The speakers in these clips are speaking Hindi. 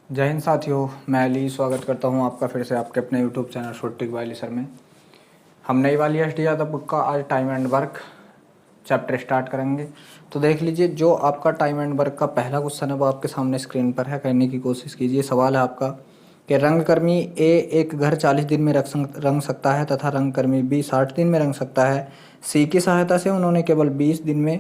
जय हिंद साथियों, मैं अली स्वागत करता हूं आपका फिर से आपके अपने YouTube channel short trick bye Ali sir में। हम नई वाली एस डी यादव बुक का आज time and work chapter start करेंगे। तो देख लीजिए, जो आपका टाइम एंड वर्क का पहला क्वेश्चन है वो आपके सामने स्क्रीन पर है, करने की कोशिश कीजिए। सवाल है आपका कि रंगकर्मी ए एक घर 40 दिन में रंग सकता है तथा रंगकर्मी बी 60 दिन में रंग सकता है। सी की सहायता से उन्होंने केवल 20 दिन में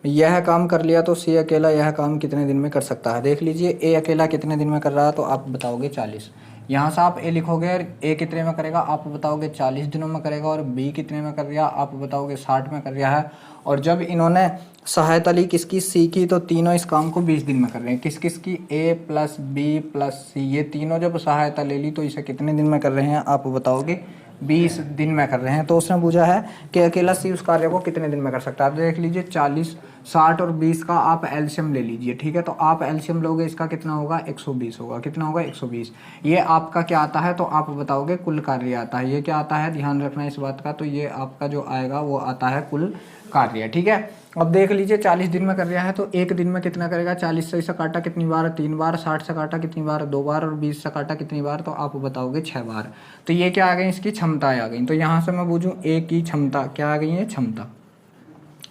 यह काम कर लिया, तो सी अकेला यह काम कितने दिन में कर सकता है। देख लीजिए, ए अकेला कितने दिन में कर रहा है तो आप बताओगे 40। यहाँ से आप ए लिखोगे और ए कितने में करेगा आप बताओगे 40 दिनों में करेगा, और बी कितने में कर दिया आप बताओगे 60 में कर दिया है। और जब इन्होंने सहायता ली किसकी, सी की, तो तीनों इस काम को 20 दिन में कर रहे हैं। किस किस की, ए प्लस बी प्लस सी, ये तीनों जब सहायता ले ली तो इसे कितने दिन में कर रहे हैं आप बताओगे 20 दिन में कर रहे हैं। तो उसने पूछा है कि अकेला सी उस कार्य को कितने दिन में कर सकता है। आप देख लीजिए, 40, 60 और 20 का आप एलसीएम ले लीजिए, ठीक है। तो आप एलसीएम लोगे, इसका कितना होगा 120 होगा। कितना होगा 120। ये आपका क्या आता है तो आप बताओगे कुल कार्य आता है। ये क्या आता है, ध्यान रखना इस बात का, तो ये आपका जो आएगा वो आता है कुल कार्य, ठीक है। अब देख लीजिए, 40 दिन में कर रहा है तो एक दिन में कितना करेगा, 40 से इसे काटा कितनी बार, 3 बार, 60 से काटा कितनी बार, 2 बार, और 20 से काटा कितनी बार, तो आप बताओगे 6 बार। तो ये क्या आ गई, इसकी क्षमताएं आ गई। तो यहाँ से मैं बूझूँ ए की क्षमता क्या आ गई है, क्षमता,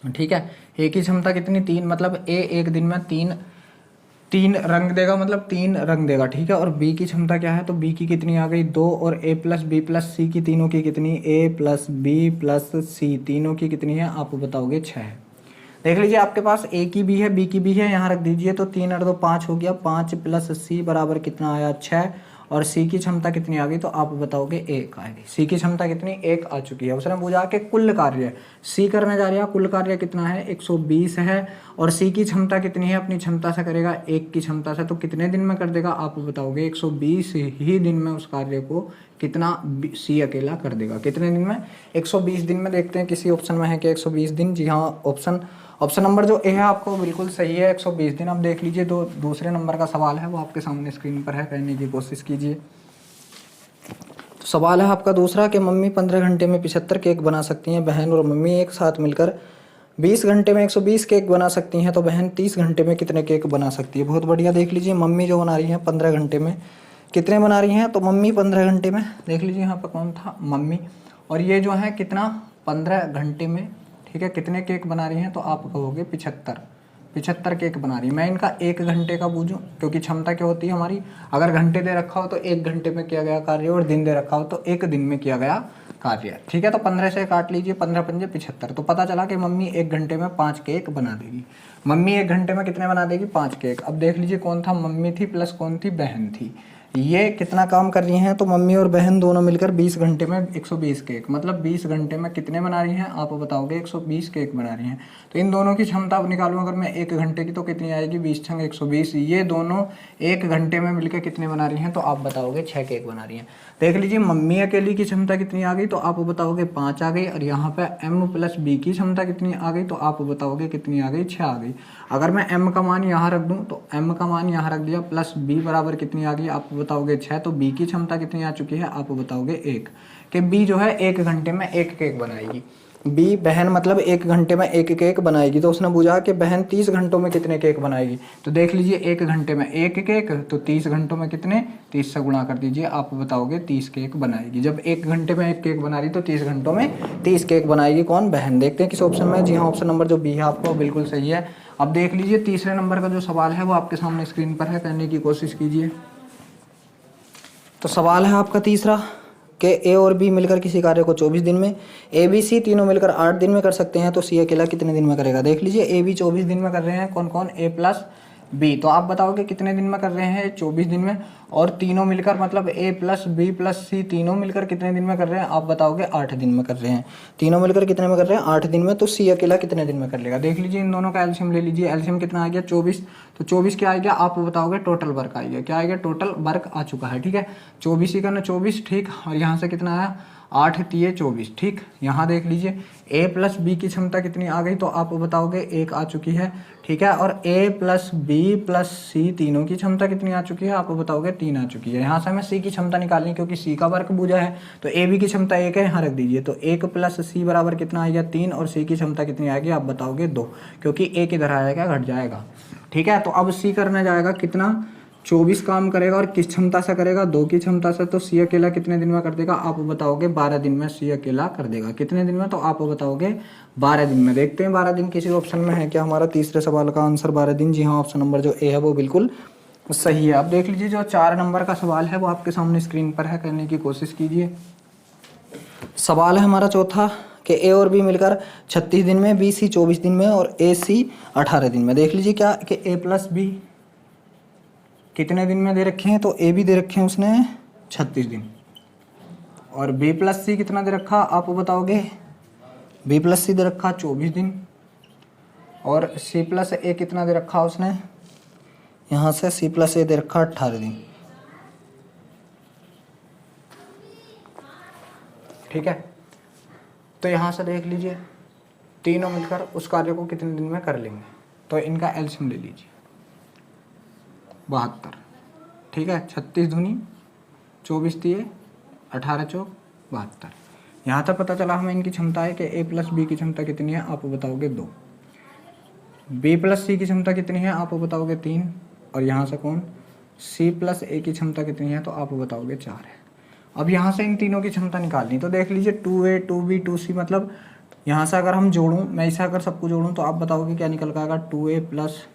ठीक है। ए की क्षमता कितनी, 3, मतलब ए एक दिन में तीन रंग देगा, मतलब 3 रंग देगा, ठीक है। और बी की क्षमता क्या है, तो बी की कितनी आ गई 2, और ए प्लस बी प्लस सी की तीनों की कितनी, ए प्लस बी प्लस सी तीनों की कितनी है आप बताओगे 6। देख लीजिए, आपके पास ए की भी है बी की भी है, यहाँ रख दीजिए। तो 3 और 2 5 हो गया, 5 प्लस सी बराबर कितना आया 6। और सी की क्षमता कितनी आ गई तो आप बताओगे 1 आएगी। सी की क्षमता कितनी 1 आ चुकी है। उसने पूछा कि कुल कार्य सी करने जा रही है, कुल कार्य कितना है 120 है। और सी की क्षमता कितनी है, अपनी क्षमता से करेगा 1 की क्षमता से, तो कितने दिन में कर देगा आप बताओगे 120 ही दिन में उस कार्य को कितना सी अकेला कर देगा। कितने दिन में 120 दिन में। देखते हैं किसी ऑप्शन में है कि 120 दिन। जी हाँ, ऑप्शन नंबर जो ए है आपको बिल्कुल सही है, 120 दिन। अब देख लीजिए, दूसरे नंबर का सवाल है वो आपके सामने स्क्रीन पर है, करने की कोशिश कीजिए। तो सवाल है आपका दूसरा कि मम्मी 15 घंटे में 75 केक बना सकती हैं, बहन और मम्मी एक साथ मिलकर 20 घंटे में 120 केक बना सकती हैं, तो बहन 30 घंटे में कितने केक बना सकती है। बहुत बढ़िया। देख लीजिए, मम्मी जो बना रही है 15 घंटे में कितने बना रही हैं, तो मम्मी 15 घंटे में, देख लीजिए यहाँ पर कौन था, मम्मी। और ये जो है कितना 15 घंटे में, ठीक है, कितने केक बना रही हैं तो आप कहोगे 75 केक बना रही है। मैं इनका 1 घंटे का बूझूं, क्योंकि क्षमता क्या होती है हमारी, अगर घंटे दे रखा हो तो 1 घंटे में किया गया कार्य, और दिन दे रखा हो तो 1 दिन में किया गया कार्य, ठीक है। तो 15 से काट लीजिए, 15 पंजे 75। तो पता चला कि मम्मी 1 घंटे में 5 केक बना देगी। मम्मी 1 घंटे में कितने बना देगी, 5 केक। अब देख लीजिए, कौन था, मम्मी थी प्लस कौन थी, बहन थी। ये कितना काम कर रही हैं, तो मम्मी और बहन दोनों मिलकर 20 घंटे में 120 केक, मतलब 20 घंटे में कितने बना रही हैं आप बताओगे 120 केक बना रही हैं। तो इन दोनों की क्षमता अब निकालूं अगर मैं 1 घंटे की, तो कितनी आएगी 20 छंग 120। ये दोनों 1 घंटे में मिलकर कितने बना रही हैं तो आप बताओगे 6 केक बना रही हैं। देख लीजिए, मम्मी अकेली की क्षमता कितनी आ गई तो आप बताओगे 5 आ गई, और यहाँ पे m प्लस बी की क्षमता कितनी आ गई तो आप बताओगे कितनी आ गई, 6 आ गई। अगर मैं m का मान यहाँ रख दूँ तो m का मान यहाँ रख दिया, प्लस b बराबर कितनी आ गई आप बताओगे 6। तो b की क्षमता कितनी आ चुकी है आप बताओगे 1, कि b जो है 1 घंटे में 1 केक बनाएगी। बी बहन मतलब 1 घंटे में 1 केक बनाएगी। तो उसने पूछा कि बहन 30 घंटों में कितने केक बनाएगी। तो देख लीजिए, 1 घंटे में 1 केक, तो 30 घंटों में कितने, 30 से गुणा कर दीजिए, आप बताओगे 30 केक बनाएगी। जब 1 घंटे में 1 केक बना रही तो 30 घंटों में 30 केक बनाएगी। कौन, बहन। देखते हैं किस ऑप्शन में। जी हाँ, ऑप्शन नंबर जो बी है आपको बिल्कुल सही है। अब देख लीजिए, तीसरे नंबर का जो सवाल है वो आपके सामने स्क्रीन पर है, करने की कोशिश कीजिए। तो सवाल है आपका तीसरा कि ए और बी मिलकर किसी कार्य को 24 दिन में, ए बी सी तीनों मिलकर 8 दिन में कर सकते हैं, तो सी अकेला कितने दिन में करेगा। देख लीजिए, ए बी 24 दिन में कर रहे हैं, कौन कौन, ए प्लस बी। तो आप बताओगे कितने दिन में कर रहे हैं, 24 दिन में। और तीनों मिलकर मतलब ए प्लस बी प्लस सी तीनों मिलकर कितने दिन में कर रहे हैं आप बताओगे 8 दिन में कर रहे हैं। तीनों मिलकर कितने में कर रहे हैं, 8 दिन में। तो सी अकेला कितने दिन में कर लेगा। देख लीजिए, इन दोनों का एलसीएम ले लीजिए। एलसीएम कितना आ गया 24। तो 24 क्या आ गया आप बताओगे, टोटल वर्क आ गया। क्या आ गया, टोटल वर्क आ चुका है, ठीक है। 24 ही करना 24, ठीक। और यहाँ से कितना आया, 8 तिये 24, ठीक। यहाँ देख लीजिए, ए प्लस बी की क्षमता कितनी आ गई तो आप बताओगे 1 आ चुकी है, ठीक है। और ए प्लस बी प्लस सी तीनों की क्षमता कितनी आ चुकी है आप बताओगे 3 आ चुकी है। यहाँ से हमें सी की क्षमता निकालनी, क्योंकि सी का वर्क पूजा है। तो ए बी की क्षमता 1 है, यहाँ रख दीजिए। तो 1 प्लस सी बराबर कितना आएगा 3, और सी की क्षमता कितनी आएगी आप बताओगे 2, क्योंकि 1 इधर आएगा घट जाएगा, ठीक है। तो अब सी करने जाएगा कितना, 24 काम करेगा और किस क्षमता से करेगा, 2 की क्षमता से, तो सी अकेला कितने दिन में कर देगा आप बताओगे 12 दिन में सी अकेला कर देगा। कितने दिन में, तो आप बताओगे 12 दिन में। देखते हैं 12 दिन किसी ऑप्शन में है क्या हमारा तीसरे सवाल का आंसर 12 दिन। जी हाँ, ऑप्शन नंबर जो ए है वो बिल्कुल सही है। अब देख लीजिए जो 4 नंबर का सवाल है वो आपके सामने स्क्रीन पर है, करने की कोशिश कीजिए। सवाल है हमारा चौथा कि ए और बी मिलकर 36 दिन में, बी सी 24 दिन में और ए सी 18 दिन में। देख लीजिए क्या कि ए प्लस बी कितने दिन में दे रखे हैं, तो ए भी दे रखे हैं उसने 36 दिन और बी प्लस सी कितना दे रखा आप बताओगे, बी प्लस सी दे रखा 24 दिन और सी प्लस ए कितना दे रखा उसने, यहाँ से सी प्लस ए दे रखा 18 दिन। ठीक है, तो यहाँ से देख लीजिए तीनों मिलकर उस कार्य को कितने दिन में कर लेंगे, तो इनका एलसीएम ले लीजिए 72। ठीक है, 36 दूनी 24 दिए 18 चौक 72। यहाँ तक पता चला हमें इनकी क्षमता है कि ए प्लस बी की क्षमता कितनी है आप बताओगे 2, बी प्लस सी की क्षमता कितनी है आप बताओगे 3 और यहाँ से कौन सी प्लस ए की क्षमता कितनी है तो आप बताओगे 4 है। अब यहाँ से इन तीनों की क्षमता निकालनी, तो देख लीजिए 2A 2B 2C, मतलब यहाँ से अगर हम जोड़ूँ, मैं इसे अगर सबको जोड़ूँ तो आप बताओगे क्या निकल आएगा 2A plus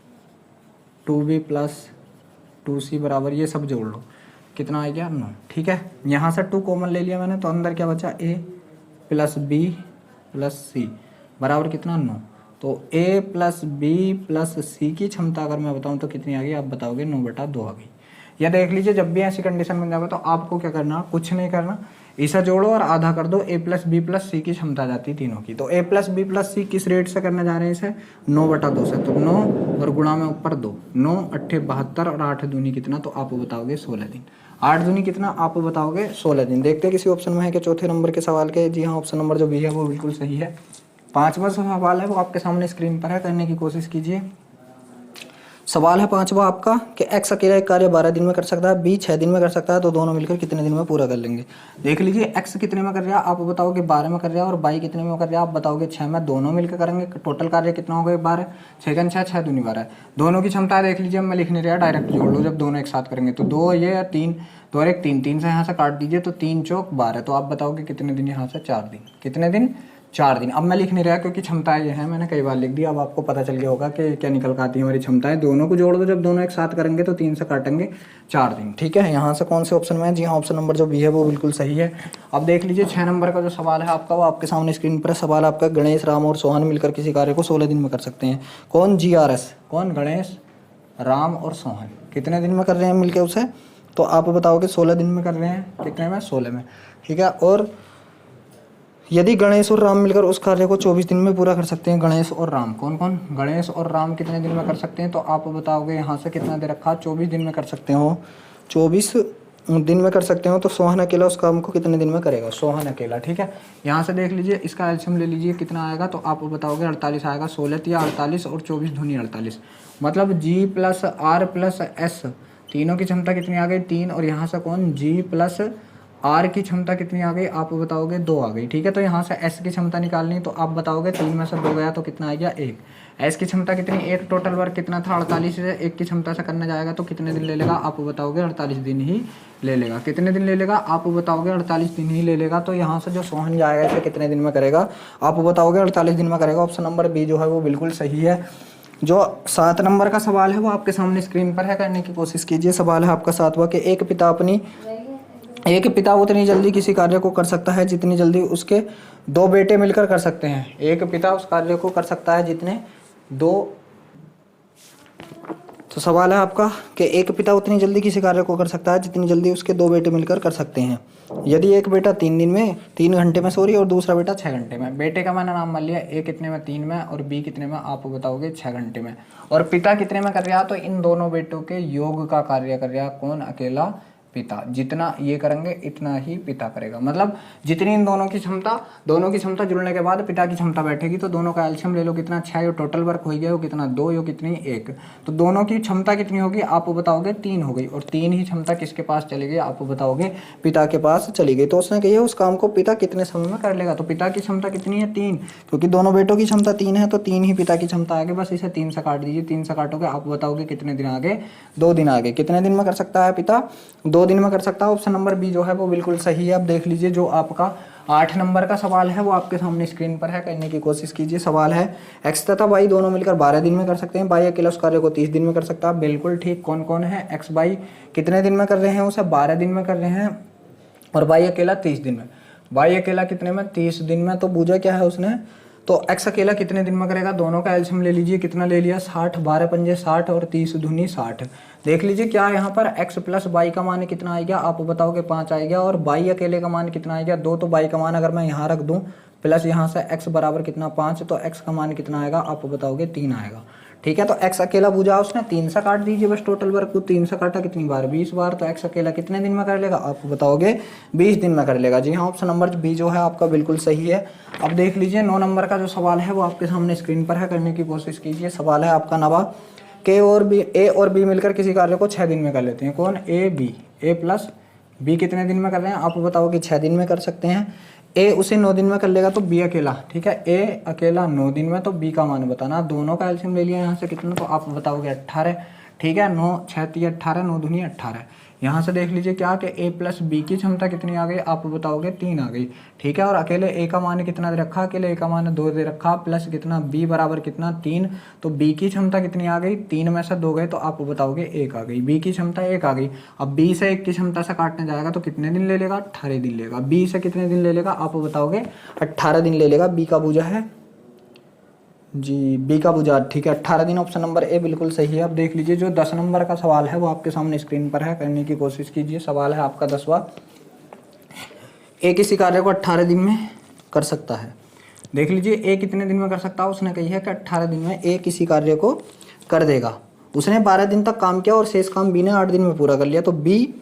2B plus 2C बराबर, ये सब जोड़ लो कितना आ गया 9। ठीक है, यहाँ से 2 कॉमन ले लिया मैंने, तो अंदर क्या बचा A plus B plus C बराबर कितना 9। तो A plus B plus C की क्षमता अगर मैं बताऊँ तो कितनी आ गई आप बताओगे 9/2 आ गई। या देख लीजिए जब भी ऐसी कंडीशन बन जाएगा तो आपको क्या करना, कुछ नहीं करना, इसे जोड़ो और आधा कर दो, A प्लस बी प्लस सी की क्षमता जाती तीनों की। तो A प्लस बी प्लस सी किस रेट से करने जा रहे हैं इसे 9/2 से, तो 9 और गुणा में ऊपर 2, 9 8 72 और 8 दूनी कितना तो आप बताओगे 16 दिन। 8 दूनी कितना आप बताओगे 16 दिन। देखते हैं किसी ऑप्शन में है कि चौथे नंबर के सवाल के। जी हाँ, ऑप्शन नंबर जो बी है वो बिल्कुल सही है। 5वां सवाल है वो आपके सामने स्क्रीन पर है, करने की कोशिश कीजिए। सवाल है 5वां आपका कि एक्स अकेला एक कार्य 12 दिन में कर सकता है, बी 6 दिन में कर सकता है, तो दोनों मिलकर कितने दिन में पूरा कर लेंगे। देख लीजिए एक्स कितने में कर रहा है आप बताओगे 12 में कर रहा है और बाई कितने में कर रहा है आप बताओगे 6 में, दोनों मिलकर करेंगे। टोटल कार्य कितना हो गया 12, 6 6 6 दूनी 12। दोनों की क्षमता देख लीजिए, मैं लिख नहीं रहा, डायरेक्ट जोड़ लो जब दोनों एक साथ करेंगे तो 2 ये 3 2 और 1 3, 3 से यहाँ से काट दीजिए तो 3 चौक 12, तो आप बताओगे कितने दिन, यहाँ से 4 दिन। कितने दिन 4 दिन। अब मैं लिख नहीं रहा क्योंकि क्षमताएं ये हैं, मैंने कई बार लिख दिया, अब आपको पता चल गया होगा कि क्या निकल कर आती है हमारी क्षमताएं। दोनों को जोड़ दो, जब दोनों एक साथ करेंगे तो 3 से काटेंगे 4 दिन। ठीक है, यहाँ से कौन से ऑप्शन में है, जी हाँ ऑप्शन नंबर जो बी है वो बिल्कुल सही है। अब देख लीजिए 6 नंबर का जो सवाल है आपका वो आपके सामने स्क्रीन पर है। सवाल आपका गणेश राम और सोहन मिलकर किसी कार्य को 16 दिन में कर सकते हैं। कौन GRS, कौन गणेश राम और सोहन कितने दिन में कर रहे हैं मिलकर उसे, तो आप बताओगे 16 दिन में कर रहे हैं। कितने में 16 में। ठीक है, और यदि गणेश और राम मिलकर उस कार्य को 24 दिन में पूरा कर सकते हैं। गणेश और राम कौन कौन, गणेश और राम कितने दिन में कर सकते हैं तो आप बताओगे यहाँ से कितना दे रखा 24 दिन में कर सकते हो, 24 दिन में कर सकते हो। तो सोहन अकेला उस काम को कितने दिन में करेगा, सोहन अकेला। ठीक है, यहाँ से देख लीजिए इसका एलसीएम ले लीजिए कितना आएगा तो आप बताओगे 48 आएगा। 16 या 48 और 24 दूनी 48, मतलब G plus R plus S तीनों की क्षमता कितनी आ गई 3, और यहाँ से कौन G प्लस R की क्षमता कितनी आ गई आप बताओगे 2 आ गई। ठीक है, तो यहाँ से S की क्षमता निकालनी, तो आप बताओगे 3 में से 2 गया तो कितना आ गया 1। S की क्षमता कितनी, एक टोटल वर्क कितना था 48 से 1 की क्षमता से करने जाएगा तो कितने दिन ले लेगा आप बताओगे 48 दिन ही ले लेगा। कितने दिन ले लेगा आप बताओगे 48 दिन ही ले लेगा। तो यहाँ से जो सोहन जाएगा इसे कितने दिन में करेगा आप बताओगे 48 दिन में करेगा। ऑप्शन नंबर बी जो है वो बिल्कुल सही है। जो 7 नंबर का सवाल है वो आपके सामने स्क्रीन पर है, करने की कोशिश कीजिए। सवाल है आपका 7वां कि एक पिता उतनी जल्दी किसी कार्य को कर सकता है जितनी जल्दी उसके 2 बेटे मिलकर कर सकते हैं। एक पिता उस कार्य को कर सकता है जितने 2, तो सवाल है आपका कि एक पिता उतनी जल्दी किसी कार्य को कर सकता है जितनी जल्दी उसके 2 बेटे मिलकर कर सकते हैं। यदि एक बेटा 3 दिन में 3 घंटे में और दूसरा बेटा 6 घंटे में। बेटे का मैंने नाम मान लिया, ए कितने में 3 में और बी कितने में आप बताओगे 6 घंटे में। और पिता कितने में कर रहा है तो इन दोनों बेटों के योग का कार्य कर रहा है कौन, अकेला पिता, जितना ये करेंगे इतना ही पिता करेगा। मतलब जितनी इन दोनों की क्षमता जुड़ने के बाद पिता की क्षमता बैठेगी, तो दोनों का एलसीएम ले लो कितना 6, यो टोटल वर्क हो गया, वो कितना 2, यो कितनी 1, तो दोनों की क्षमता कितनी होगी आप बताओगे 3 हो गई, और 3 ही क्षमता किसके पास चली गई आप बताओगे पिता के पास चली गई। तो उसने कही उस काम को पिता कितने समय में कर लेगा, तो पिता की क्षमता कितनी है 3, क्योंकि दोनों बेटों की क्षमता 3 है, तो 3 ही पिता की क्षमता आगे, बस इसे 3 से काट दीजिए, 3 से काटोगे आप बताओगे कितने दिन आगे, 2 दिन आगे। कितने दिन में कर सकता है पिता, 2 दिन में कर सकता है। ऑप्शन नंबर बी जो है वो बिल्कुल सही है। अब देख लीजिए जो आपका 8 नंबर का सवाल है वो आपके सामने स्क्रीन पर है, करने की कोशिश कीजिए। सवाल है एक्स तथा वाई दोनों मिलकर 12 दिन में कर सकते हैं, वाई अकेला उस कार्य को 30 दिन में कर सकता है। बिल्कुल ठीक। कौन कौन है, एक्स वाई कितने दिन में कर रहे हैं, उसे 12 दिन में कर रहे हैं, और वाई अकेला 30 दिन में। वाई अकेला कितने में, 30 दिन में। तो बूझा क्या है उसने, तो एक्स अकेला कितने दिन में करेगा, दोनों का एलसीएम ले लीजिए, कितना ले लिया 60, 12 पंजे 60 और 30 दूनी 60। देख लीजिए क्या यहाँ पर x प्लस वाई का मान कितना आएगा आप बताओगे 5 आएगा, और वाई अकेले का मान कितना आएगा 2, तो वाई का मान अगर मैं यहाँ रख दूँ प्लस यहाँ से x बराबर कितना 5, तो x का मान कितना आएगा आप बताओगे 3 आएगा। ठीक है, तो x अकेला बूझा उसने 3 से काट दीजिए बस, टोटल वर्क को 3 से काटा कितनी बार 20 बार, तो x अकेला कितने दिन में कर लेगा आप बताओगे 20 दिन में कर लेगा। जी हाँ, ऑप्शन नंबर बी जो है आपका बिल्कुल सही है। अब देख लीजिए 9 नंबर का जो सवाल है वो आपके सामने स्क्रीन पर है, करने की कोशिश कीजिए। सवाल है आपका 9, ए और बी मिलकर किसी कार्य को 6 दिन में कर लेते हैं। कौन, ए प्लस बी कितने दिन में कर रहे हैं आप बताओगे 6 दिन में कर सकते हैं। ए उसे 9 दिन में कर लेगा, तो बी अकेला, ठीक है, ए अकेला 9 दिन में, तो बी का मान बताना। दोनों का एलसीएम ले लिया यहाँ से कितना, तो आप बताओगे 18। ठीक है, 9 6 3 18, 9 दूनी 18। यहाँ से देख लीजिए क्या कि ए प्लस बी की क्षमता कितनी आ गई आप बताओगे 3 आ गई। ठीक है, और अकेले ए का मान कितना दे रखा, अकेले ए का मान 2 दे रखा, प्लस कितना बी बराबर कितना 3, तो बी की क्षमता कितनी आ गई, 3 में से 2 गए तो आप बताओगे 1 आ गई, बी की क्षमता 1 आ गई। अब बी से 1 की क्षमता से काटने जाएगा तो कितने दिन ले लेगा, 18 दिन लेगा। बी से कितने दिन ले लेगा आप बताओगे 18 दिन ले लेगा। बी का भुजा है जी, बी का भुजा, ठीक है 18 दिन, ऑप्शन नंबर ए बिल्कुल सही है। अब देख लीजिए जो 10 नंबर का सवाल है वो आपके सामने स्क्रीन पर है, करने की कोशिश कीजिए। सवाल है आपका 10वां, ए किसी कार्य को 18 दिन में कर सकता है। देख लीजिए ए कितने दिन में कर सकता है, उसने कही है कि 18 दिन में ए किसी कार्य को कर देगा। उसने 12 दिन तक काम किया और शेष काम बी ने 8 दिन में पूरा कर लिया, तो बी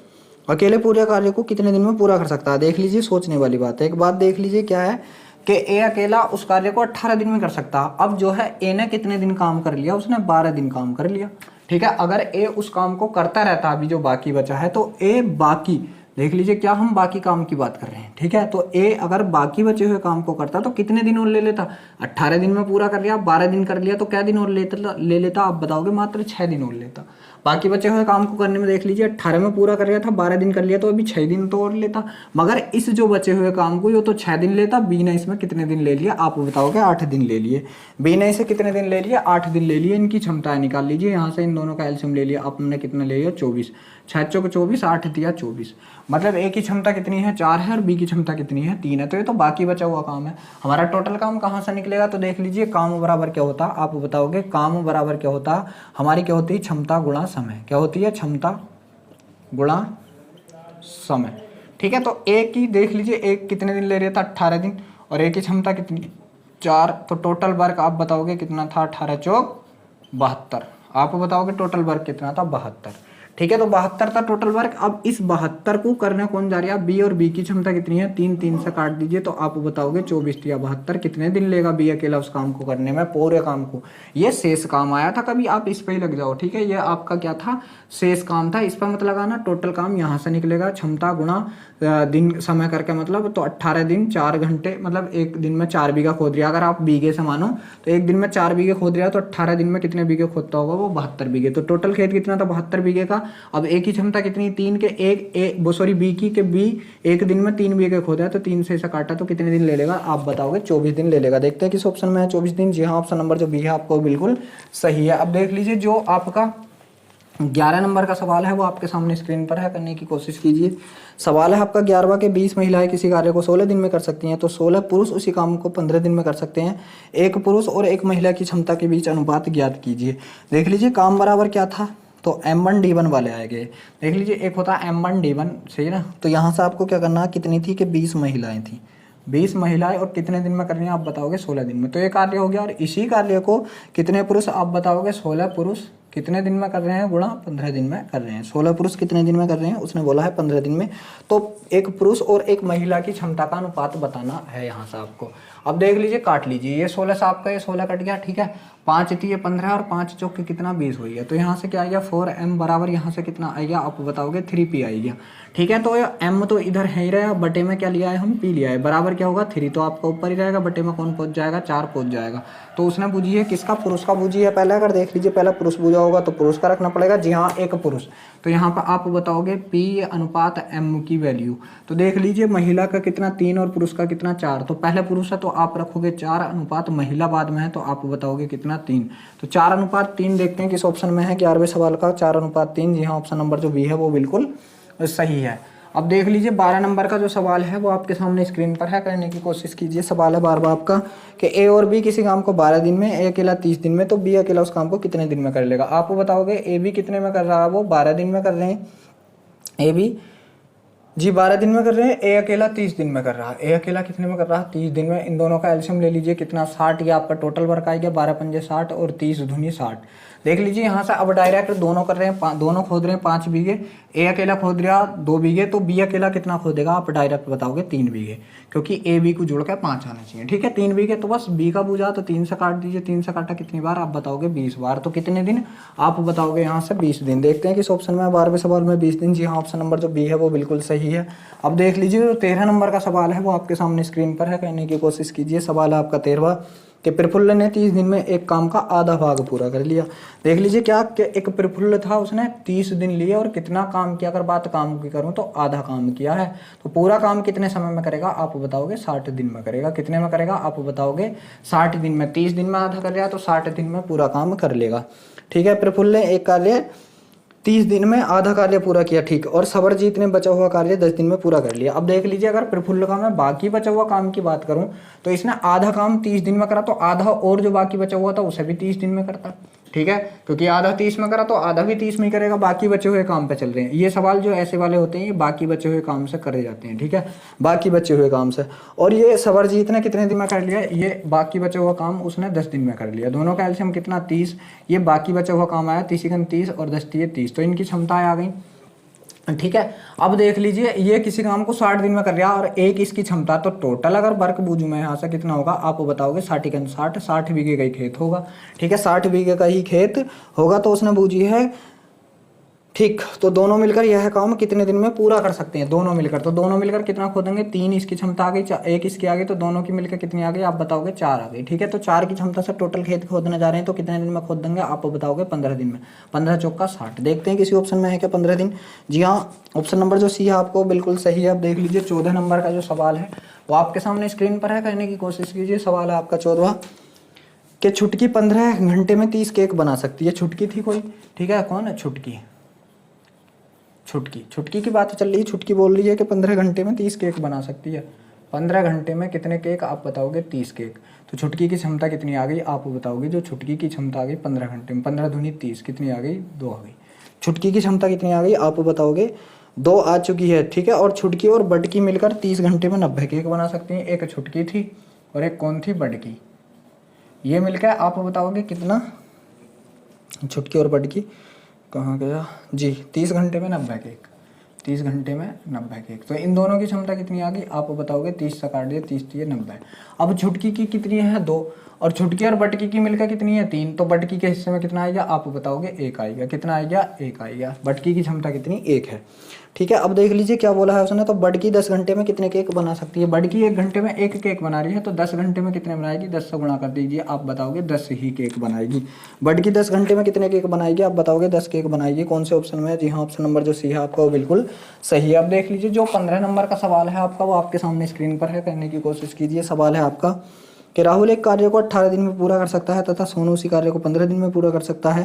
अकेले पूरे कार्य को कितने दिन में पूरा कर सकता है। देख लीजिए सोचने वाली बात है। एक बात देख लीजिए क्या है कि ए अकेला उस कार्य को 18 दिन में कर सकता है। अब जो है ए ने कितने दिन काम कर लिया, उसने 12 दिन काम कर लिया। ठीक है, अगर ए उस काम को करता रहता अभी जो बाकी बचा है, तो ए बाकी, देख लीजिए क्या हम बाकी काम की बात कर रहे हैं। ठीक है, तो ए अगर बाकी बचे हुए काम को करता तो कितने दिन और ले लेता, 18 दिन में पूरा कर लिया, 12 दिन कर लिया, तो क्या दिन और ले लेता आप बताओगे, मात्र 6 दिन और लेता। बाकी बचे हुए काम को करने में देख लीजिए 18 में पूरा कर लिया था, 12 दिन कर लिया, तो अभी 6 दिन तो और लेता। मगर इस जो बचे हुए काम को ये तो 6 दिन लेता, बी ने इसमें कितने दिन ले लिया आप बताओगे 8 दिन ले लिए। बी ने इसे कितने दिन ले लिया, 8 दिन ले लिए। इनकी क्षमताएं निकाल लीजिए, यहाँ से इन दोनों का एलसीएम ले लिया, आपने कितना ले लिया 24, 6 चौक 24, 8 दिया 24, मतलब ए की क्षमता कितनी है 4 है और बी की क्षमता कितनी है 3 है। तो ये तो बाकी बचा हुआ काम है। हमारा टोटल काम कहाँ से निकलेगा, तो देख लीजिए काम बराबर क्या होता आप बताओगे, काम बराबर क्या होता, हमारी क्या होती है क्षमता गुणा समय, क्या होती है क्षमता गुणा समय। ठीक है, तो ए की देख लीजिए एक कितने दिन ले रहा था 18 दिन, और ए की क्षमता कितनी 4, तो टोटल वर्क आप बताओगे कितना था 18 चौक 72, आप बताओगे टोटल वर्क कितना था 72। ठीक है, तो 72 था टोटल वर्क। अब इस 72 को करने कौन जा रहा है, बी, और बी की क्षमता कितनी है 3, 3 से काट दीजिए तो आप बताओगे 24 या 72 कितने दिन लेगा बी अकेला उस काम को करने में, पूरे काम को। ये शेष काम आया था कभी, आप इस पे ही लग जाओ। ठीक है, ये आपका क्या था शेष काम था, इस पर मत लगाना। टोटल काम यहाँ से निकलेगा क्षमता गुणा दिन समय करके, मतलब तो 18 दिन 4 घंटे, मतलब एक दिन में 4 बीघा खोद रहा। अगर आप बीघे से मानो तो एक दिन में 4 बीघे खोद रहा, तो 18 दिन में कितने बीघे खोदता होगा वो 72 बीघे। तो टोटल खेत कितना था 72 बीघे का। अब ए की क्षमता कितनी 3 के बी की के बी एक दिन में 3 बीघे खोदा है, तो 3 से ऐसा काटा तो कितने दिन ले लेगा आप बताओगे 24 दिन ले लेगा। देखते हैं किस ऑप्शन में है 24 दिन। जी हाँ, ऑप्शन नंबर जो बी है आपको बिल्कुल सही है। अब देख लीजिए जो आपका 11 नंबर का सवाल है वो आपके सामने स्क्रीन पर है, करने की कोशिश कीजिए। सवाल है आपका 11वां के 20 महिलाएं किसी कार्य को 16 दिन में कर सकती हैं, तो 16 पुरुष उसी काम को 15 दिन में कर सकते हैं। एक पुरुष और एक महिला की क्षमता के बीच अनुपात ज्ञात कीजिए। देख लीजिए काम बराबर क्या था, तो M1D1 वाले आएंगे। देख लीजिए एक होता है M1D1, सही ना। तो यहाँ से आपको क्या करना, कितनी थी कि 20 महिलाएं थी, 20 महिलाएं, और कितने दिन में करनी है आप बताओगे 16 दिन में। तो ये कार्य हो गया, और इसी कार्य को कितने पुरुष आप बताओगे 16 पुरुष कितने दिन में कर रहे हैं गुणा 15 दिन में कर रहे हैं। 16 पुरुष कितने दिन में कर रहे हैं, उसने बोला है 15 दिन में। तो एक पुरुष और एक महिला की क्षमता का अनुपात बताना है यहाँ से आपको। अब देख लीजिए, काट लीजिए, ये 16 से आपका ये 16 कट गया, ठीक है, 5 थी ये 15 और 5 चौके कितना 20 हुई है। तो यहाँ से क्या आएगा 4m बराबर यहाँ से कितना आएगा आप बताओगे 3p आएगा, ठीक है। तो m तो इधर है ही रहा, बटे में क्या लिया है हम p लिया है, बराबर क्या होगा 3, तो आपका ऊपर ही रहेगा, बटे में कौन पहुंच जाएगा 4 पहुंच जाएगा। तो उसने बूझी है किसका, पुरुष का बूझी है पहले। अगर देख लीजिए पहला पुरुष बूझा होगा तो पुरुष का रखना पड़ेगा, जी हाँ एक पुरुष। तो यहाँ पर आप बताओगे p अनुपात m की वैल्यू। तो देख लीजिए महिला का कितना 3 और पुरुष का कितना 4। तो पहले पुरुष है तो आप रखोगे 4 अनुपात महिला बाद में है तो आप बताओगे कितना 3। तो 4 अनुपात 3 देखते हैं किस ऑप्शन में है 11वें सवाल का 4 अनुपात 3। जी हाँ ऑप्शन नंबर जो बी है वो बिल्कुल सही है। अब देख लीजिए 12 नंबर का जो सवाल है वो आपके सामने स्क्रीन पर है, करने की कोशिश कीजिए। सवाल है बार बार आपका कि ए और बी किसी काम को 12 दिन में, ए अकेला 30 दिन में, तो बी अकेला उस काम को कितने दिन में कर लेगा। आप बताओगे ए बी कितने में कर रहा है, वो 12 दिन में कर रहे हैं, ए बी जी 12 दिन में कर रहे हैं, ए अकेला 30 दिन में कर रहा है। ए अकेला कितने में कर रहा है 30 दिन में। इन दोनों का एल्शियम ले लीजिए कितना 60, ये आपका टोटल वर्क आएगा 12 पंजे 60 और 30 दूनी 60। देख लीजिए यहाँ से अब डायरेक्ट दोनों कर रहे हैं, दोनों खोद रहे हैं 5 बीघे, ए अकेला खोद रहा 2 बीघे, तो बी अकेला कितना खोदेगा आप डायरेक्ट बताओगे 3 बीघे, क्योंकि ए बी को जोड़कर 5 आना चाहिए, ठीक है 3 बीघे। तो बस बी का बूझा तो 3 से काट दीजिए, 3 से काटा कितनी बार आप बताओगे 20 बार। तो कितने दिन आप बताओगे यहाँ से 20 दिन। देखते हैं किस ऑप्शन में 12वें सवाल में 20 दिन। जी हाँ ऑप्शन नंबर जो बी है वो बिल्कुल सही है। अब देख लीजिए जो 13 नंबर का सवाल है वो आपके सामने स्क्रीन पर है, कहने की कोशिश कीजिए। सवाल है आपका 13वां कि प्रफुल्ल ने 30 दिन में एक काम का आधा भाग पूरा कर लिया। देख लीजिए क्या कि एक प्रफुल्ल था, उसने 30 दिन लिए और कितना काम किया। अगर बात काम की करूं तो आधा काम किया है। तो पूरा काम कितने समय में करेगा आप बताओगे 60 दिन में करेगा। कितने में करेगा आप बताओगे 60 दिन में। 30 दिन में आधा कर लिया तो 60 दिन में पूरा काम कर लेगा, ठीक है। प्रफुल्ल ने एक कार्य 30 दिन में आधा कार्य पूरा किया, ठीक, और सवरजीत ने बचा हुआ कार्य 10 दिन में पूरा कर लिया। अब देख लीजिए अगर प्रफुल्ल का मैं बाकी बचा हुआ काम की बात करूं तो इसने आधा काम 30 दिन में करा, तो आधा और जो बाकी बचा हुआ था उसे भी 30 दिन में करता, ठीक है, क्योंकि आधा 30 में करा तो आधा भी 30 में ही करेगा। बाकी बचे हुए काम पे चल रहे हैं। ये सवाल जो ऐसे वाले होते हैं ये बाकी बचे हुए काम से करे जाते हैं, ठीक है, बाकी बचे हुए काम से। और ये सवरजीत ने कितने दिन में कर लिया, ये बाकी बचा हुआ काम उसने 10 दिन में कर लिया। दोनों का एल्शियम कितना 30, ये बाकी बचा हुआ काम आया 30 30 और 10 30, तो इनकी क्षमताएं आ गई, ठीक है। अब देख लीजिए ये किसी काम को 60 दिन में कर रहा है और एक इसकी क्षमता, तो टोटल अगर वर्क बूझू मैं यहाँ से कितना होगा आप बताओगे 60 60 बीघे का ही खेत होगा, ठीक है, 60 बीघे का ही खेत होगा। तो उसने बूझी है, ठीक, तो दोनों मिलकर यह काम कितने दिन में पूरा कर सकते हैं दोनों मिलकर। तो दोनों मिलकर कितना खोदेंगे 3, इसकी क्षमता आ गई, एक इसकी आ गई, तो दोनों की मिलकर कितनी आ गई आप बताओगे 4 आ गई, ठीक है। तो 4 की क्षमता से टोटल खेत खोदने जा रहे हैं तो कितने दिन में खोद देंगे आप बताओगे 15 दिन में। 15 चौका 60। देखते हैं किसी ऑप्शन में है क्या 15 दिन। जी हाँ ऑप्शन नंबर जो सी है आपको बिल्कुल सही है। अब देख लीजिए 14 नंबर का जो सवाल है वो आपके सामने स्क्रीन पर है, करने की कोशिश कीजिए। सवाल है आपका 14वां कि छुटकी 15 घंटे में 30 केक बना सकती है। छुटकी थी कोई, ठीक है, कौन है छुटकी, छुटकी की बात चल रही है। छुटकी बोल रही है कि 15 घंटे में 30 केक बना सकती है। 15 घंटे में कितने केक आप बताओगे 30 केक। तो छुटकी की क्षमता कितनी आ गई आप बताओगे, जो छुटकी की क्षमता आ गई 15 घंटे में, 15 दूनी 30 कितनी आ गई 2 आ गई। छुटकी की क्षमता कितनी आ गई आप बताओगे 2 आ चुकी है, ठीक है। और छुटकी और बटकी मिलकर 30 घंटे में 90 केक बना सकती हैं। एक छुटकी थी और एक कौन थी बटकी, ये मिलकर आप बताओगे कितना, छुटकी और बटकी कहाँ गया जी, 30 घंटे में 90 केक, 30 घंटे में 90 केक। तो इन दोनों की क्षमता कितनी आ गई आप बताओगे 30 से काट दिया 30 दिए 90। अब छुटकी की कितनी है 2 और छुटकी और बटकी की मिलकर कितनी है 3, तो बटकी के हिस्से में कितना आएगा आप बताओगे 1 आएगा। कितना आएगा 1 आएगा। बटकी की क्षमता कितनी 1 है, ठीक है। अब देख लीजिए क्या बोला है उसने, तो बटकी 10 घंटे में कितने केक बना सकती है। बटकी 1 घंटे में 1 केक बना रही है, तो 10 घंटे में कितने बनाएगी 10 से गुणा कर दीजिए आप बताओगे 10 ही केक बनाएगी। बटकी 10 घंटे में कितने केक बनाएगी आप बताओगे 10 केक बनाएगी। कौन से ऑप्शन में है, जी हाँ ऑप्शन नंबर जो सी है आपका वो बिल्कुल सही है। अब देख लीजिए जो 15 नंबर का सवाल है आपका वो आपके सामने स्क्रीन पर है, करने की कोशिश कीजिए। सवाल है आपका कि राहुल एक कार्य को 18 दिन में पूरा कर सकता है तथा सोनू उसी कार्य को 15 दिन में पूरा कर सकता है।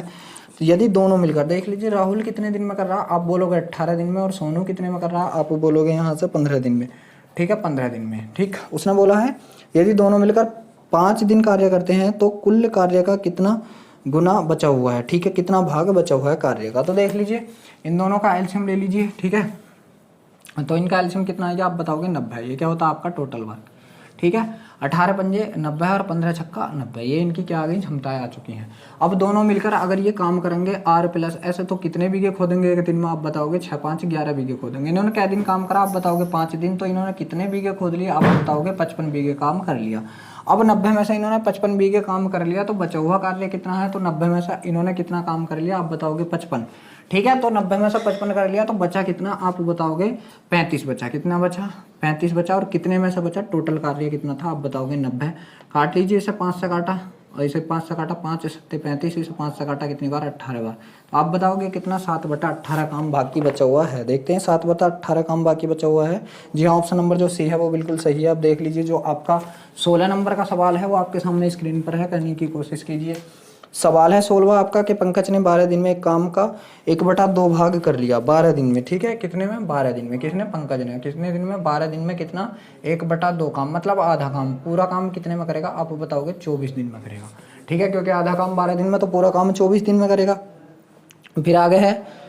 तो यदि दोनों मिलकर, देख लीजिए राहुल कितने दिन में कर रहा आप बोलोगे 18 दिन में, और सोनू कितने में कर रहा आप बोलोगे यहाँ से 15 दिन में, ठीक है 15 दिन में, ठीक। उसने बोला है यदि दोनों मिलकर 5 दिन कार्य करते हैं तो कुल कार्य का कितना गुना बचा हुआ है, ठीक है, कितना भाग बचा हुआ है कार्य का। तो देख लीजिए इन दोनों का एल्शियम ले लीजिए, ठीक है, तो इनका एल्शियम कितना आएगा आप बताओगे 90। ये क्या होता है आपका टोटल वर्क, ठीक है। 18 पंजे 90 और 15 छक्का 90, ये इनकी क्या आ गई, क्षमताएं आ चुकी हैं। अब दोनों मिलकर अगर ये काम करेंगे आर प्लस ऐसे, तो कितने बीघे खोदेंगे एक दिन में आप बताओगे, 6 5 11 बीघे खोदेंगे। इन्होंने क्या दिन काम करा आप बताओगे, 5 दिन, तो इन्होंने कितने बीघे खोद लिए आप बताओगे, 55 बीघे काम कर लिया। अब 90 में से इन्होंने 55 बीघे काम कर लिया, तो बचा हुआ कार्य कितना है, तो 90 में से इन्होंने कितना काम कर लिया आप बताओगे 55, ठीक है। तो 90 में से 55 कर लिया, तो बचा कितना आप बताओगे 35 बचा, कितना बचा 35 बचा, और कितने में से बचा, टोटल कार्य कितना था आप बताओगे 90। काट लीजिए, इसे 5 से काटा और इसे 5 से काटा, 5 सत्ते 35, इसे 5 से काटा कितनी बार 18 बार, तो आप बताओगे कितना 7/18 काम बाकी बचा हुआ है। देखते हैं 7/18 काम बाकी बचा हुआ है। जी हाँ, ऑप्शन नंबर जो सी है वो बिल्कुल सही है। आप देख लीजिए जो आपका 16 नंबर का सवाल है वो आपके सामने स्क्रीन पर है, करने की कोशिश कीजिए। सवाल है 16वां आपका कि पंकज ने 12 दिन में एक काम का 1/2 भाग कर लिया 12 दिन में, ठीक है। कितने में, 12 दिन में। किसने, पंकज ने। कितने दिन में, 12 दिन में। कितना, 1/2 काम, मतलब आधा काम। पूरा काम कितने में करेगा आप बताओगे 24 दिन में करेगा, ठीक है, क्योंकि आधा काम 12 दिन में, तो पूरा काम 24 दिन में करेगा। फिर आगे है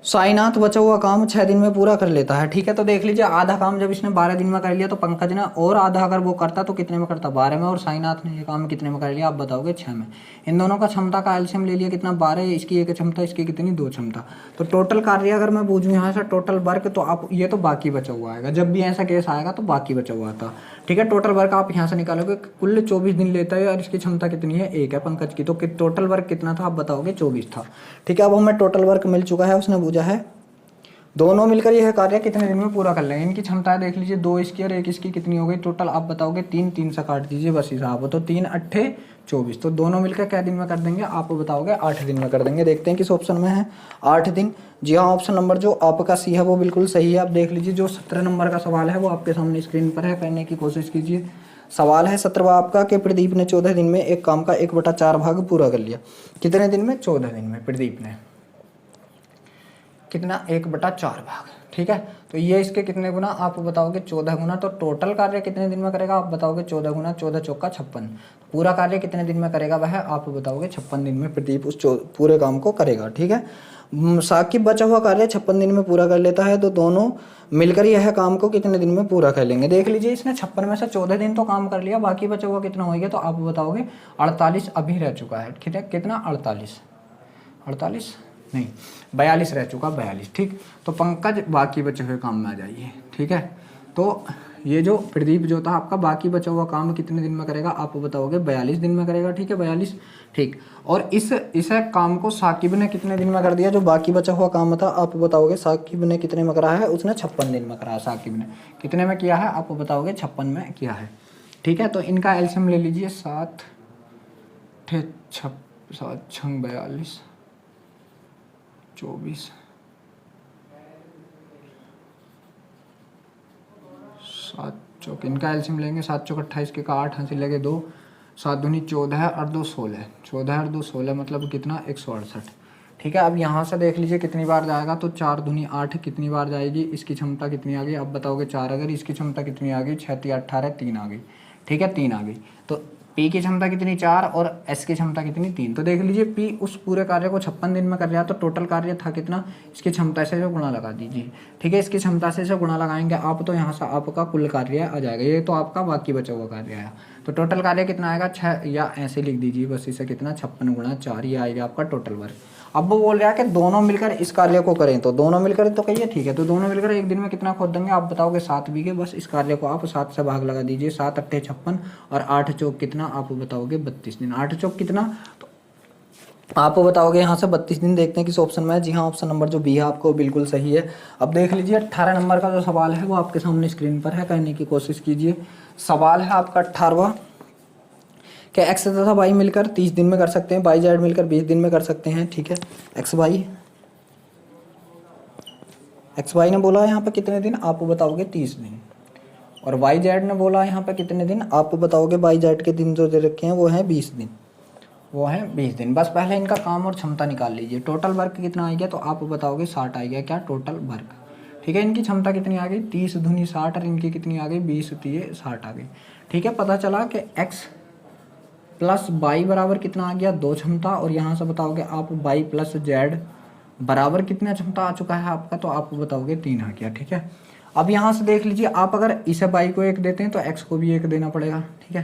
साईनाथ बचा हुआ काम 6 दिन में पूरा कर लेता है, ठीक है। तो देख लीजिए आधा काम जब इसने 12 दिन में कर लिया, तो पंकज ने और आधा अगर वो करता तो कितने में करता, 12 में, और साईनाथ ने ये काम कितने में कर लिया आप बताओगे 6 में। इन दोनों का क्षमता का एलसीएम ले लिया कितना, 12, इसकी एक क्षमता, इसकी कितनी 2 क्षमता। तो टोटल कार्य अगर मैं बूझूँ यहाँ से टोटल वर्क, तो आप ये तो बाकी बचा हुआ आएगा, जब भी ऐसा केस आएगा तो बाकी बचा हुआ था, ठीक है। टोटल वर्क आप यहाँ से निकालोगे, कुल 24 दिन लेता है और इसकी क्षमता कितनी है 1 है पंकज की, तो टोटल वर्क कितना था आप बताओगे 24 था, ठीक है। अब हमें टोटल वर्क मिल चुका है, उसने बूझा है। दोनों मिलकर यह कार्य कितने दिन में पूरा कर लेंगे। इनकी क्षमताएं देख लीजिए, 2 इसकी और 1 इसकी कितनी हो गई टोटल आप बताओगे 3, 3 से काट दीजिए बस हिसाब हो, तो 3 8 24, तो दोनों मिलकर क्या दिन में कर देंगे आप बताओगे 8 दिन में कर देंगे। देखते हैं किस ऑप्शन में है 8 दिन। जी हाँ, ऑप्शन नंबर जो आपका सी है वो बिल्कुल सही है। आप देख लीजिए जो 17 नंबर का सवाल है वो आपके सामने स्क्रीन पर है, करने की कोशिश कीजिए। सवाल है 17वां आपका कि प्रदीप ने 14 दिन में एक काम का 1/4 भाग पूरा कर लिया। कितने दिन में, 14 दिन में प्रदीप ने कितना 1/4 भाग, ठीक है। तो ये इसके कितने गुना आप बताओगे 14 गुना, तो टोटल कार्य कितने दिन में करेगा आप बताओगे 14 गुना, 14 चौका 56, पूरा कार्य कितने दिन में करेगा वह आप बताओगे 56 दिन में प्रदीप उस पूरे काम को करेगा, ठीक है। साकिब बचा हुआ कार्य 56 दिन में पूरा कर लेता है, तो दोनों मिलकर यह काम को कितने दिन में पूरा कर लेंगे। देख लीजिए इसने 56 में से 14 दिन तो काम कर लिया, बाकी बचा हुआ कितना हो गया, तो आप बताओगे 48 अभी रह चुका है, ठीक है। कितना 48 नहीं 42 रह चुका, 42, ठीक। तो पंकज बाकी बचे हुए काम में आ जाइए, ठीक है। तो ये जो प्रदीप जो था आपका बाकी बचा हुआ काम कितने दिन में करेगा आप बताओगे 42 दिन में करेगा, ठीक है 42, ठीक। और इस काम को साकिब ने कितने दिन में कर दिया, जो बाकी बचा हुआ काम था आप बताओगे साकिब ने कितने में करा है, उसने 56 दिन में करा है। साकिब ने कितने में किया है आप बताओगे 56 में किया है, ठीक है। तो इनका एलसीएम ले लीजिए, 7 6 42 24 7 चौक, इनका एलसीएम लेंगे 7 चौक 28 के का 8 हासिल लगे 2, 7 दूनी 14 और 2 16, 14 और 2 16 मतलब कितना 168, ठीक है। अब यहाँ से देख लीजिए कितनी बार जाएगा, तो 4 दूनी 8 कितनी बार जाएगी, इसकी क्षमता कितनी आ गई आप बताओगे 4, अगर इसकी क्षमता कितनी आ गई 6 3 18 3 आ गई, ठीक है 3 आ गई। तो पी की क्षमता कितनी 4 और एस की क्षमता कितनी 3, तो देख लीजिए पी उस पूरे कार्य को 56 दिन में कर लिया, तो टोटल कार्य था कितना, इसकी क्षमता से जो गुणा लगा दीजिए, ठीक है। इसकी क्षमता से जो गुणा लगाएंगे आप, तो यहाँ से आपका कुल कार्य आ जाएगा, ये तो आपका बाकी बचा हुआ कार्य आया, तो टोटल कार्य कितना आएगा 6, या ऐसे लिख दीजिए बस इसे कितना 56 गुणा 4, ये आएगा आपका टोटल वर्क। अब वो बोल रहा है कि दोनों मिलकर इस कार्य को करें, तो दोनों मिलकर तो कहिए, ठीक है। तो दोनों मिलकर एक दिन में कितना खोद देंगे आप बताओगे 7 बीघे, बस इस कार्य को आप 7 से भाग लगा दीजिए, 7 8 56 और 8 चौक कितना आप बताओगे 32 दिन, 8 चौक कितना, तो आप बताओगे यहाँ से 32 दिन। देखते हैं किस ऑप्शन में है। जी हाँ, ऑप्शन नंबर जो बी है आपको बिल्कुल सही है। अब देख लीजिए 18 नंबर का जो सवाल है वो आपके सामने स्क्रीन पर है, करने की कोशिश कीजिए। सवाल है आपका 18वां कि एक्स तथा वाई मिलकर 30 दिन में कर सकते हैं, वाई जेड मिलकर 20 दिन में कर सकते हैं, ठीक है। एक्स वाई ने बोला यहाँ पे कितने दिन आप बताओगे 30 दिन, और वाई जेड ने बोला यहाँ पे कितने दिन आप बताओगे, वाई जेड के दिन जो दे रखे हैं वो हैं 20 दिन, वो है 20 दिन। बस पहले इनका काम और क्षमता निकाल लीजिए। टोटल वर्क कितना आ गया, तो आप बताओगे 60 आ गया, क्या टोटल वर्क, ठीक है। इनकी क्षमता कितनी आ गई 30 दूनी 60, और इनकी कितनी आ गई 20 3 60 आ गई, ठीक है। पता चला कि एक्स प्लस वाई बराबर कितना आ गया 2 क्षमता, और यहाँ से बताओगे आप वाई प्लस जेड बराबर कितना क्षमता आ चुका है आपका, तो आप बताओगे 3 आ गया, ठीक है। अब यहाँ से देख लीजिए, आप अगर इसे बाई को 1 देते हैं तो एक्स को भी 1 देना पड़ेगा, ठीक है,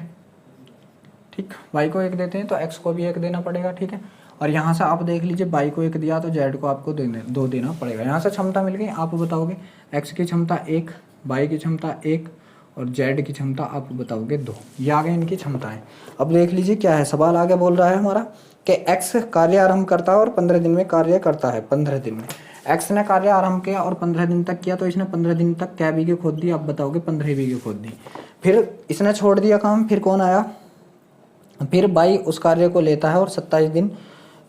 ठीक, वाई को 1 देते हैं तो एक्स को भी 1 देना पड़ेगा, ठीक है। और यहाँ से आप देख लीजिए बाई को 1 दिया तो जेड को आपको 2 देना पड़ेगा। यहाँ से क्षमता मिल गई, आप बताओगे एक्स की क्षमता 1, वाई की क्षमता 1 और जेड की क्षमता आप बताओगे 2। ये आ गई इनकी क्षमताएं। अब देख लीजिए क्या है, सवाल आगे बोल रहा है हमारा कि एक्स कार्य आरंभ करता है और 15 दिन में कार्य करता है। 15 दिन में एक्स ने कार्य आरंभ किया और 15 दिन तक किया, तो इसने 15 दिन तक क्या बीघे खोद दी, आप बताओगे 15 बीघे खोद दी। फिर इसने छोड़ दिया काम, फिर कौन आया, फिर बाई उस कार्य को लेता है और 27 दिन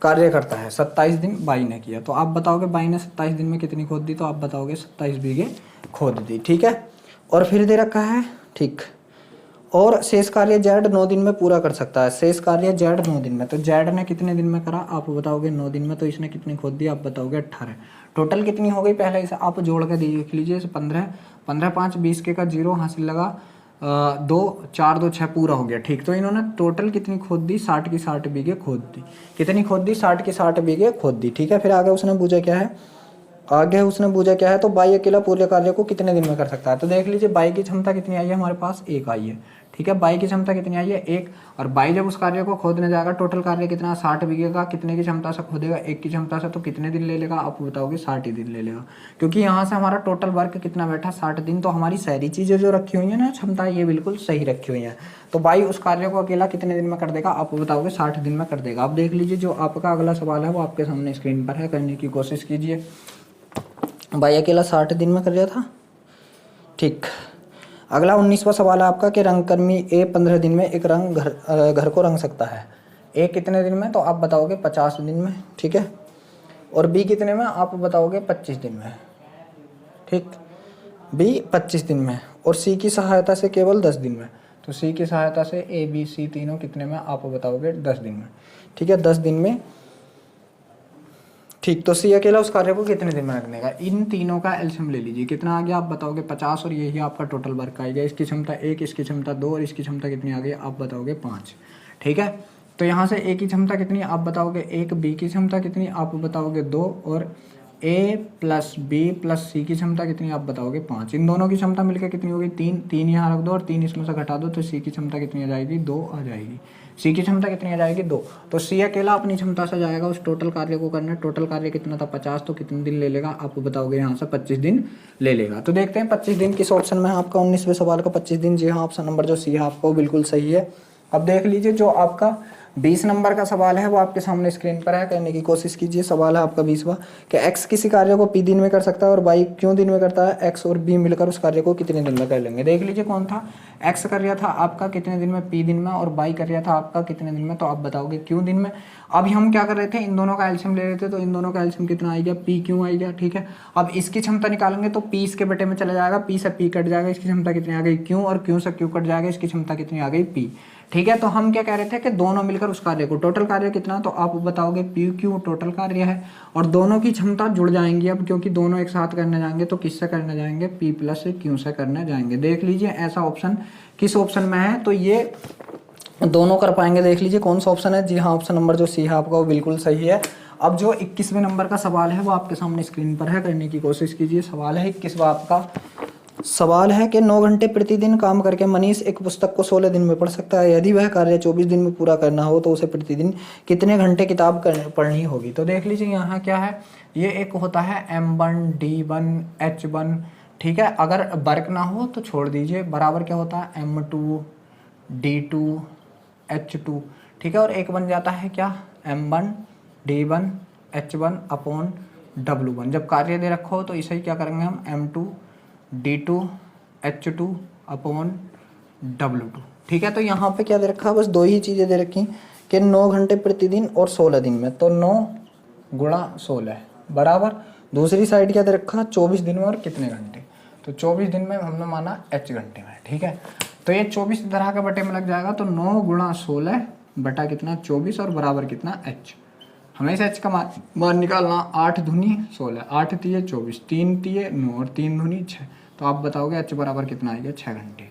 कार्य करता है। 27 दिन बाई ने किया, तो आप बताओगे बाई ने 27 दिन में कितनी खोद दी, तो आप बताओगे 27 बीघे खोद दी, ठीक है। और फिर दे रखा है, ठीक, और शेष कार्य जेड 9 दिन में पूरा कर सकता है। शेष कार्य जेड 9 दिन में, तो जेड ने कितने दिन में करा, आप बताओगे 9 दिन में, तो इसने कितनी खोद दी, आप बताओगे 18। टोटल कितनी हो गई, पहले इसे आप जोड़ के देख लीजिए, 15 15 5 20 के का 0 हासिल लगा, 2 4 2 6 पूरा हो गया, ठीक। तो इन्होंने टोटल कितनी खोद दी, 60 की 60 बीघे खोद दी। कितनी खोद दी, 60 की 60 बीघे खोद दी, ठीक है। फिर आगे उसने पूछा क्या है, आगे उसने पूछा क्या है, तो बाई अकेला पूरे कार्य को कितने दिन में कर सकता है। तो देख लीजिए बाई की क्षमता कितनी आई है हमारे पास, 1 आई है, ठीक है। बाई की क्षमता कितनी आई है, 1। और बाई जब उस कार्य को खोदने जाएगा, टोटल कार्य कितना, 60 बीघे का, कितने की क्षमता से खोदेगा, 1 की क्षमता से, तो कितने दिन ले लेगा, आप बताओगे 60 ही दिन ले लेगा। क्योंकि यहाँ से हमारा टोटल वर्क कितना बैठा, 60 दिन। तो हमारी सारी चीज़ें जो रखी हुई है ना क्षमता, ये बिल्कुल सही रखी हुई है। तो बाई उस कार्य को अकेला कितने दिन में कर देगा, आप बताओगे 60 दिन में कर देगा। आप देख लीजिए जो आपका अगला सवाल है वो आपके सामने स्क्रीन पर है, करने की कोशिश कीजिए। बाई अकेला 60 दिन में कर लिया था, ठीक। अगला 19वां सवाल है आपका कि रंगकर्मी ए 15 दिन में एक घर को रंग सकता है। ए कितने दिन में, तो आप बताओगे 50 दिन में, ठीक है। और बी कितने में, आप बताओगे 25 दिन में, ठीक, बी 25 दिन में। और सी की सहायता से केवल 10 दिन में, तो सी की सहायता से ए बी सी तीनों कितने में, आप बताओगे 10 दिन में, ठीक है, 10 दिन में, ठीक। तो सी अकेला उस कार्य को कितने दिन में रख देगा। इन तीनों का एलसीएम ले लीजिए, कितना आ गया, आप बताओगे 50, और यही आपका टोटल वर्क आ गया। इसकी क्षमता 1, इसकी क्षमता 2 और इसकी क्षमता कितनी आ गई, आप बताओगे 5, ठीक है। तो यहाँ से ए की क्षमता कितनी, आप बताओगे 1, बी की क्षमता कितनी, आप बताओगे 2, और ए प्लस बी प्लस सी की क्षमता कितनी, आप बताओगे 5। इन दोनों की क्षमता मिलकर कितनी होगी, 3, 3 यहाँ रख दो और 3 इसमें से घटा दो, तो सी की क्षमता कितनी आ जाएगी, 2 आ जाएगी। सी की क्षमता कितनी आ जाएगी, 2। तो सी अकेला अपनी क्षमता से जाएगा उस टोटल कार्य को करने। टोटल कार्य कितना था, 50, तो कितने दिन ले लेगा, आप बताओगे यहाँ से 25 दिन ले लेगा। तो देखते हैं 25 दिन किस ऑप्शन में है आपका 19वें सवाल का 25 दिन। जी हाँ, ऑप्शन नंबर जो सी है आपका बिल्कुल सही है। अब देख लीजिए जो आपका 20 नंबर का सवाल है वो आपके सामने स्क्रीन पर है, करने की कोशिश कीजिए। सवाल है आपका 20वां कि एक्स किसी कार्य को पी दिन में कर सकता है और वाई क्यों दिन में करता है, एक्स और बी मिलकर उस कार्य को कितने दिन में कर लेंगे। देख लीजिए कौन था, एक्स कर रहा था आपका कितने दिन में, पी दिन में, और वाई कर रहा था आपका कितने दिन में, तो आप बताओगे क्यों दिन में। अभी हम क्या कर रहे थे, इन दोनों का एलसीएम ले रहे थे, तो इन दोनों का एलसीएम कितना आएगा, पी क्यों आएगा, ठीक है। अब इसकी क्षमता निकालेंगे तो पी इसके बटे में चला जाएगा, पी से पी कट जाएगा, इसकी क्षमता कितनी आ गई क्यों, और क्यों से क्यों कट जाएगा, इसकी क्षमता कितनी आ गई पी, ठीक है। तो हम क्या कह रहे थे कि दोनों मिलकर उस कार्य को, टोटल कार्य कितना, तो आप बताओगे पी क्यू टोटल कार्य है, और दोनों की क्षमता जुड़ जाएंगी अब, क्योंकि दोनों एक साथ करने जाएंगे तो किससे करने जाएंगे, पी प्लस से क्यू से करने जाएंगे। देख लीजिए ऐसा ऑप्शन किस ऑप्शन में है, तो ये दोनों कर पाएंगे। देख लीजिए कौन सा ऑप्शन है, जी हाँ, ऑप्शन नंबर जो सी है आपका वो बिल्कुल सही है। अब जो 21वें नंबर का सवाल है वो आपके सामने स्क्रीन पर है, करने की कोशिश कीजिए। सवाल है 21वां आपका, सवाल है कि 9 घंटे प्रतिदिन काम करके मनीष एक पुस्तक को 16 दिन में पढ़ सकता है। यदि वह कार्य 24 दिन में पूरा करना हो तो उसे प्रतिदिन कितने घंटे किताब पढ़नी होगी। तो देख लीजिए यहाँ क्या है, ये एक होता है M1 D1 H1, ठीक है। अगर वर्क ना हो तो छोड़ दीजिए, बराबर क्या होता है M2 D2 H2, ठीक है। और एक बन जाता है क्या, M1 D1 H1 upon W1। जब कार्य दे रखा हो तो इसे क्या करेंगे हम, M2 D2 H2 upon W2, ठीक है। तो यहाँ पे क्या दे रखा है, बस 2 ही चीज़ें दे रखी कि 9 घंटे प्रतिदिन और 16 दिन में, तो 9 गुणा 16 बराबर, दूसरी साइड क्या दे रखा, 24 दिन में और कितने घंटे, तो 24 दिन में हमने माना H घंटे में, ठीक है। तो ये 24 तरह के बटे में लग जाएगा, तो 9 गुणा 16 बटा कितना 24 और बराबर कितना H। हमेशा H का मान निकालना, 8 दूनी 16, 8 तिये 24, 3 तिये 9 और 3 दूनी 6, तो आप बताओगे H बराबर कितना आएगा, 6 घंटे।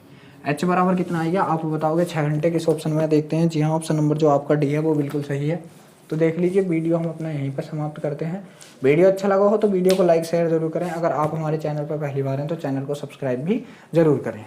H बराबर कितना आएगा, आप बताओगे 6 घंटे। किस ऑप्शन में देखते हैं, जी हाँ, ऑप्शन नंबर जो आपका डी है वो बिल्कुल सही है। तो देख लीजिए वीडियो हम अपना यहीं पर समाप्त करते हैं। वीडियो अच्छा लगा हो तो वीडियो को लाइक शेयर ज़रूर करें। अगर आप हमारे चैनल पर पहली बार हैं तो चैनल को सब्सक्राइब भी ज़रूर करें।